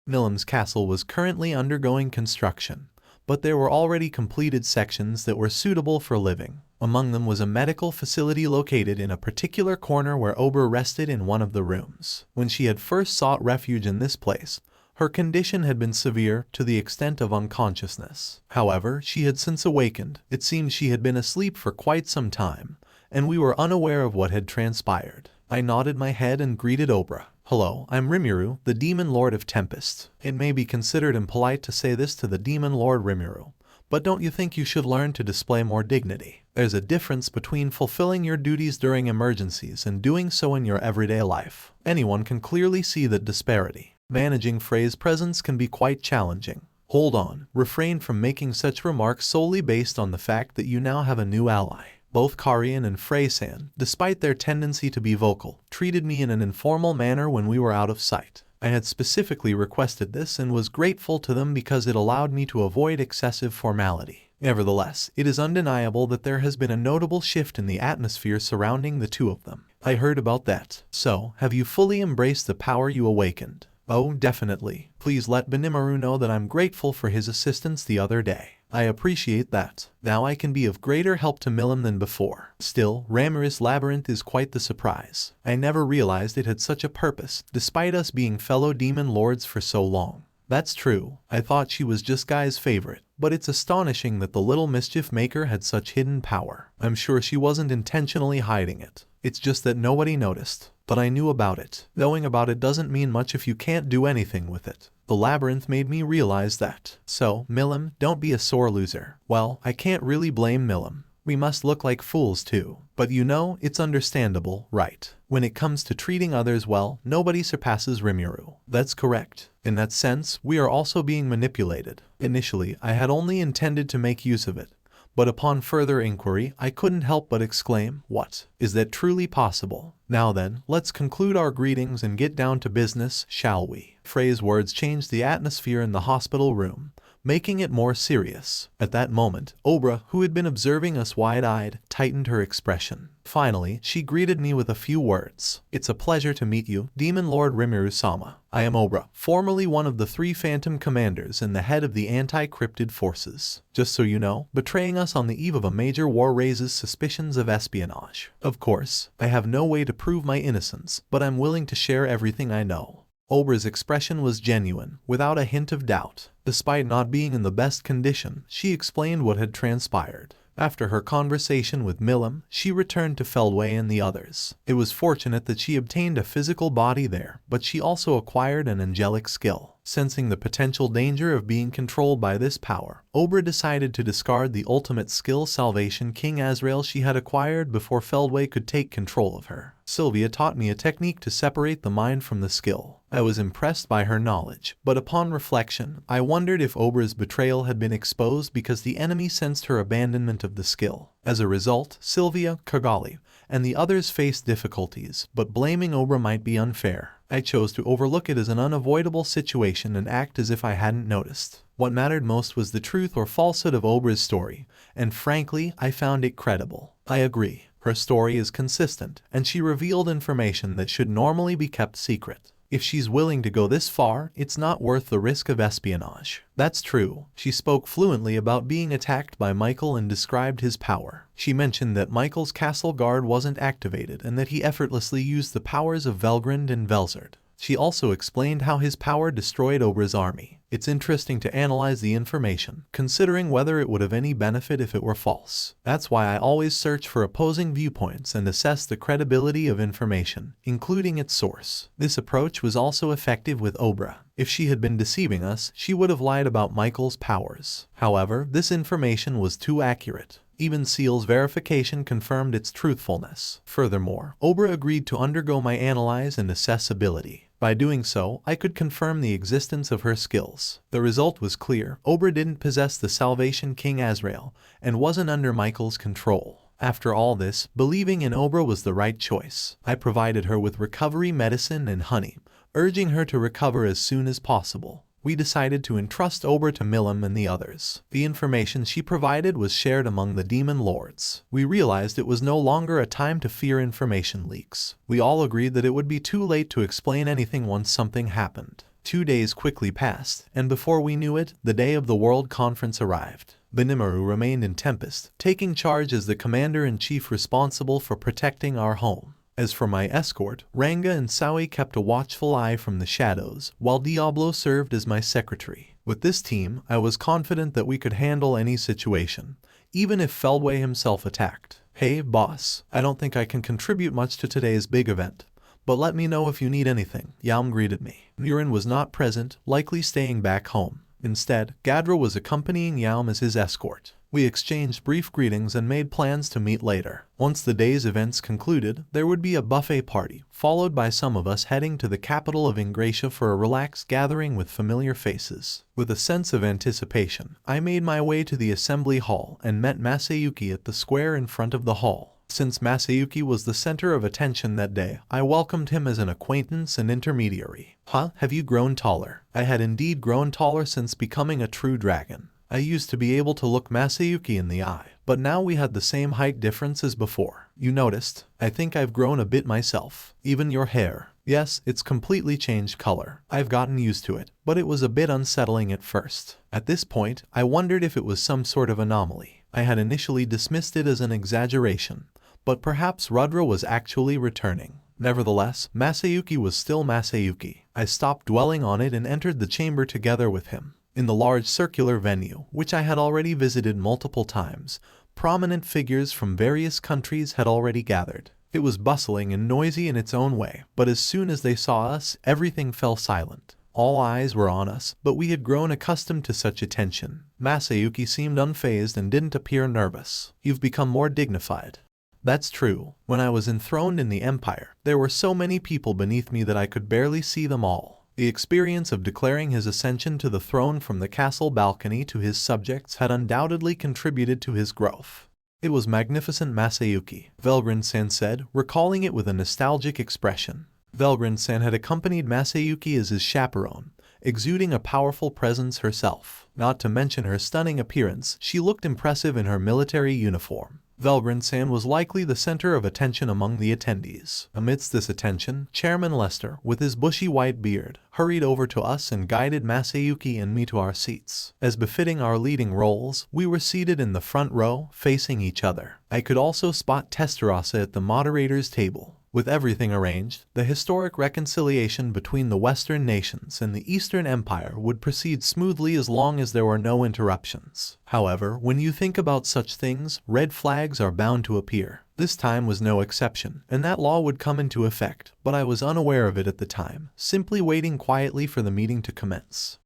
Milim's castle was currently undergoing construction, but there were already completed sections that were suitable for living. Among them was a medical facility located in a particular corner where Ober rested in one of the rooms. When she had first sought refuge in this place, her condition had been severe to the extent of unconsciousness. However, she had since awakened. It seemed she had been asleep for quite some time, and we were unaware of what had transpired. I nodded my head and greeted Ober. "Hello, I'm Rimuru, the Demon Lord of Tempest." It may be considered impolite to say this to the Demon Lord Rimuru, but don't you think you should learn to display more dignity? There's a difference between fulfilling your duties during emergencies and doing so in your everyday life. Anyone can clearly see that disparity. Managing phrase presence can be quite challenging. Hold on, refrain from making such remarks solely based on the fact that you now have a new ally. Both Karian and Freysan, despite their tendency to be vocal, treated me in an informal manner when we were out of sight. I had specifically requested this and was grateful to them because it allowed me to avoid excessive formality. Nevertheless, it is undeniable that there has been a notable shift in the atmosphere surrounding the two of them. I heard about that. So, have you fully embraced the power you awakened? Oh, definitely. Please let Benimaru know that I'm grateful for his assistance the other day. I appreciate that. Now I can be of greater help to Milim than before. Still, Ramirez Labyrinth is quite the surprise. I never realized it had such a purpose, despite us being fellow demon lords for so long. That's true. I thought she was just Guy's favorite, but it's astonishing that the little mischief maker had such hidden power. I'm sure she wasn't intentionally hiding it. It's just that nobody noticed. But I knew about it. Knowing about it doesn't mean much if you can't do anything with it. The labyrinth made me realize that. So, Milim, don't be a sore loser. Well, I can't really blame Milim. We must look like fools too. But you know, it's understandable, right? When it comes to treating others well, nobody surpasses Rimuru. That's correct. In that sense, we are also being manipulated. Initially, I had only intended to make use of it. But upon further inquiry, I couldn't help but exclaim, "What? Is that truly possible?" Now then, let's conclude our greetings and get down to business, shall we? Frey's words changed the atmosphere in the hospital room, making it more serious. At that moment, Ober, who had been observing us wide-eyed, tightened her expression. Finally, she greeted me with a few words. "It's a pleasure to meet you, Demon Lord Rimuru-sama. I am Ober, formerly one of the 3 Phantom Commanders and the head of the anti-cryptid forces. Just so you know, betraying us on the eve of a major war raises suspicions of espionage. Of course, I have no way to prove my innocence, but I'm willing to share everything I know." Ober's expression was genuine, without a hint of doubt. Despite not being in the best condition, she explained what had transpired. After her conversation with Milim, she returned to Feldway and the others. It was fortunate that she obtained a physical body there, but she also acquired an angelic skill. Sensing the potential danger of being controlled by this power, Ober decided to discard the ultimate skill Salvation King Azrael she had acquired before Feldway could take control of her. Sylvia taught me a technique to separate the mind from the skill. I was impressed by her knowledge, but upon reflection, I wondered if Ober's betrayal had been exposed because the enemy sensed her abandonment of the skill. As a result, Sylvia, Kagali, and the others faced difficulties, but blaming Ober might be unfair. I chose to overlook it as an unavoidable situation and act as if I hadn't noticed. What mattered most was the truth or falsehood of Ober's story, and frankly, I found it credible. I agree. Her story is consistent, and she revealed information that should normally be kept secret. If she's willing to go this far, it's not worth the risk of espionage. That's true. She spoke fluently about being attacked by Michael and described his power. She mentioned that Michael's castle guard wasn't activated and that he effortlessly used the powers of Velgrynd and Velzard. She also explained how his power destroyed Ober's army. It's interesting to analyze the information, considering whether it would have any benefit if it were false. That's why I always search for opposing viewpoints and assess the credibility of information, including its source. This approach was also effective with Ober. If she had been deceiving us, she would have lied about Michael's powers. However, this information was too accurate. Even Seal's verification confirmed its truthfulness. Furthermore, Ober agreed to undergo my analyze and assess ability. By doing so, I could confirm the existence of her skills. The result was clear. Ober didn't possess the Salvation King Azrael, and wasn't under Michael's control. After all this, believing in Ober was the right choice. I provided her with recovery medicine and honey, urging her to recover as soon as possible. We decided to entrust Ober to Milim and the others. The information she provided was shared among the demon lords. We realized it was no longer a time to fear information leaks. We all agreed that it would be too late to explain anything once something happened. 2 days quickly passed, and before we knew it, the day of the World Conference arrived. Rimuru remained in Tempest, taking charge as the commander-in-chief responsible for protecting our home. As for my escort, Ranga and Souei kept a watchful eye from the shadows, while Diablo served as my secretary. With this team, I was confident that we could handle any situation, even if Feldway himself attacked. Hey, boss, I don't think I can contribute much to today's big event, but let me know if you need anything, Yam greeted me. Murin was not present, likely staying back home. Instead, Gadra was accompanying Yam as his escort. We exchanged brief greetings and made plans to meet later. Once the day's events concluded, there would be a buffet party, followed by some of us heading to the capital of Ingratia for a relaxed gathering with familiar faces. With a sense of anticipation, I made my way to the assembly hall and met Masayuki at the square in front of the hall. Since Masayuki was the center of attention that day, I welcomed him as an acquaintance and intermediary. Huh? Have you grown taller? I had indeed grown taller since becoming a true dragon. I used to be able to look Masayuki in the eye, but now we had the same height difference as before. You noticed? I think I've grown a bit myself. Even your hair. Yes, it's completely changed color. I've gotten used to it, but it was a bit unsettling at first. At this point, I wondered if it was some sort of anomaly. I had initially dismissed it as an exaggeration, but perhaps Rudra was actually returning. Nevertheless, Masayuki was still Masayuki. I stopped dwelling on it and entered the chamber together with him. In the large circular venue, which I had already visited multiple times, prominent figures from various countries had already gathered. It was bustling and noisy in its own way, but as soon as they saw us, everything fell silent. All eyes were on us, but we had grown accustomed to such attention. Masayuki seemed unfazed and didn't appear nervous. You've become more dignified. That's true. When I was enthroned in the Empire, there were so many people beneath me that I could barely see them all. The experience of declaring his ascension to the throne from the castle balcony to his subjects had undoubtedly contributed to his growth. It was magnificent, Masayuki, Velgrynd said, recalling it with a nostalgic expression. Velgrynd had accompanied Masayuki as his chaperone, exuding a powerful presence herself. Not to mention her stunning appearance, she looked impressive in her military uniform. Velgrynd was likely the center of attention among the attendees. Amidst this attention, Chairman Lester, with his bushy white beard, hurried over to us and guided Masayuki and me to our seats. As befitting our leading roles, we were seated in the front row, facing each other. I could also spot Testarossa at the moderator's table. With everything arranged, the historic reconciliation between the Western nations and the Eastern Empire would proceed smoothly as long as there were no interruptions. However, when you think about such things, red flags are bound to appear. This time was no exception, and that law would come into effect, but I was unaware of it at the time, simply waiting quietly for the meeting to commence.